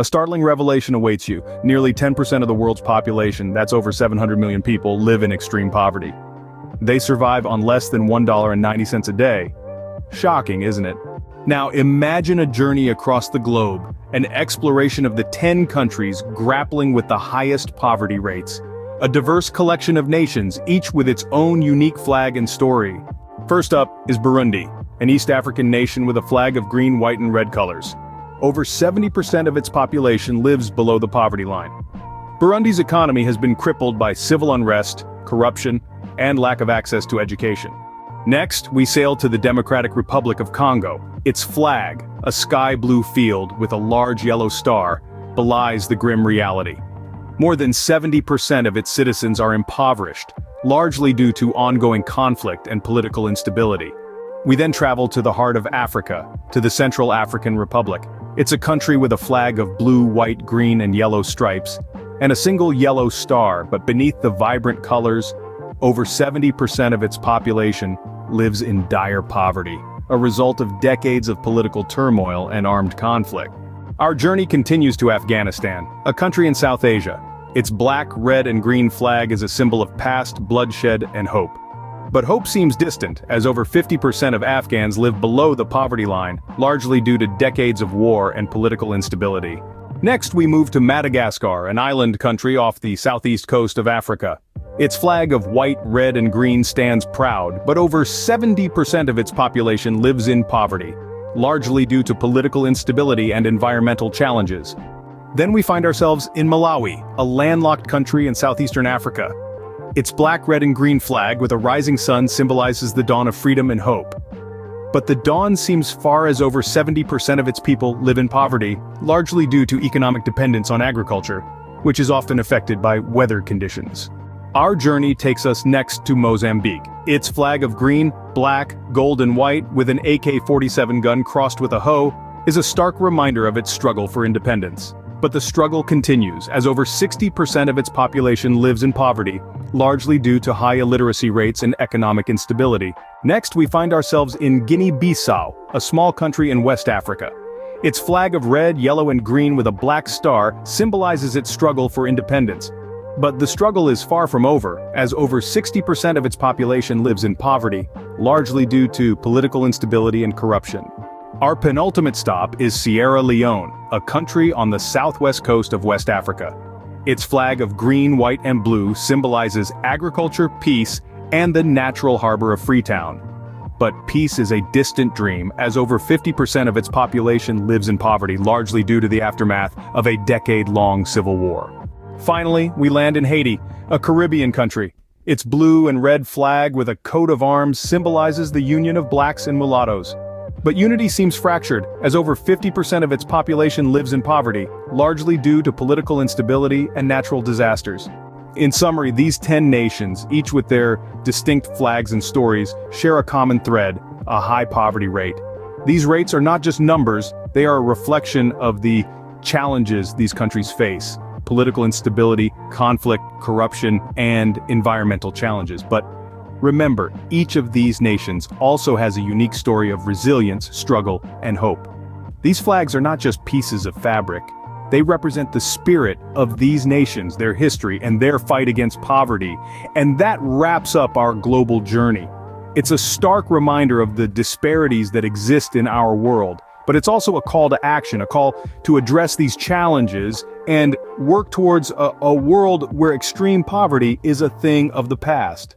A startling revelation awaits you. Nearly 10% of the world's population, that's over 700 million people, live in extreme poverty. They survive on less than $1.90 a day. Shocking, isn't it? Now imagine a journey across the globe, an exploration of the 10 countries grappling with the highest poverty rates. A diverse collection of nations, each with its own unique flag and story. First up is Burundi, an East African nation with a flag of green, white, and red colors. Over 70% of its population lives below the poverty line. Burundi's economy has been crippled by civil unrest, corruption, and lack of access to education. Next, we sail to the Democratic Republic of Congo. Its flag, a sky blue field with a large yellow star, belies the grim reality. More than 70% of its citizens are impoverished, largely due to ongoing conflict and political instability. We then travel to the heart of Africa, to the Central African Republic. It's a country with a flag of blue, white, green, and yellow stripes, and a single yellow star, but beneath the vibrant colors, over 70% of its population lives in dire poverty, a result of decades of political turmoil and armed conflict. Our journey continues to Afghanistan, a country in South Asia. Its black, red, and green flag is a symbol of past bloodshed and hope. But hope seems distant, as over 50% of Afghans live below the poverty line, largely due to decades of war and political instability. Next, we move to Madagascar, an island country off the southeast coast of Africa. Its flag of white, red, and green stands proud, but over 70% of its population lives in poverty, largely due to political instability and environmental challenges. Then we find ourselves in Malawi, a landlocked country in southeastern Africa. Its black, red, and green flag with a rising sun symbolizes the dawn of freedom and hope. But the dawn seems far, as over 70% of its people live in poverty, largely due to economic dependence on agriculture, which is often affected by weather conditions. Our journey takes us next to Mozambique. Its flag of green, black, gold, and white with an AK-47 gun crossed with a hoe is a stark reminder of its struggle for independence. But the struggle continues, as over 60% of its population lives in poverty, largely due to high illiteracy rates and economic instability. Next, we find ourselves in Guinea-Bissau, a small country in West Africa. Its flag of red, yellow, and green with a black star symbolizes its struggle for independence. But the struggle is far from over, as over 60% of its population lives in poverty, largely due to political instability and corruption. Our penultimate stop is Sierra Leone, a country on the southwest coast of West Africa. Its flag of green, white, and blue symbolizes agriculture, peace, and the natural harbor of Freetown. But peace is a distant dream, as over 50% of its population lives in poverty, largely due to the aftermath of a decade-long civil war. Finally, we land in Haiti, a Caribbean country. Its blue and red flag with a coat of arms symbolizes the union of blacks and mulattoes. But unity seems fractured, as over 50% of its population lives in poverty, largely due to political instability and natural disasters. In summary, these 10 nations, each with their distinct flags and stories, share a common thread: a high poverty rate. These rates are not just numbers, they are a reflection of the challenges these countries face: political instability, conflict, corruption, and environmental challenges. But remember, each of these nations also has a unique story of resilience, struggle, and hope. These flags are not just pieces of fabric. They represent the spirit of these nations, their history, and their fight against poverty. And that wraps up our global journey. It's a stark reminder of the disparities that exist in our world, but it's also a call to action, a call to address these challenges and work towards a world where extreme poverty is a thing of the past.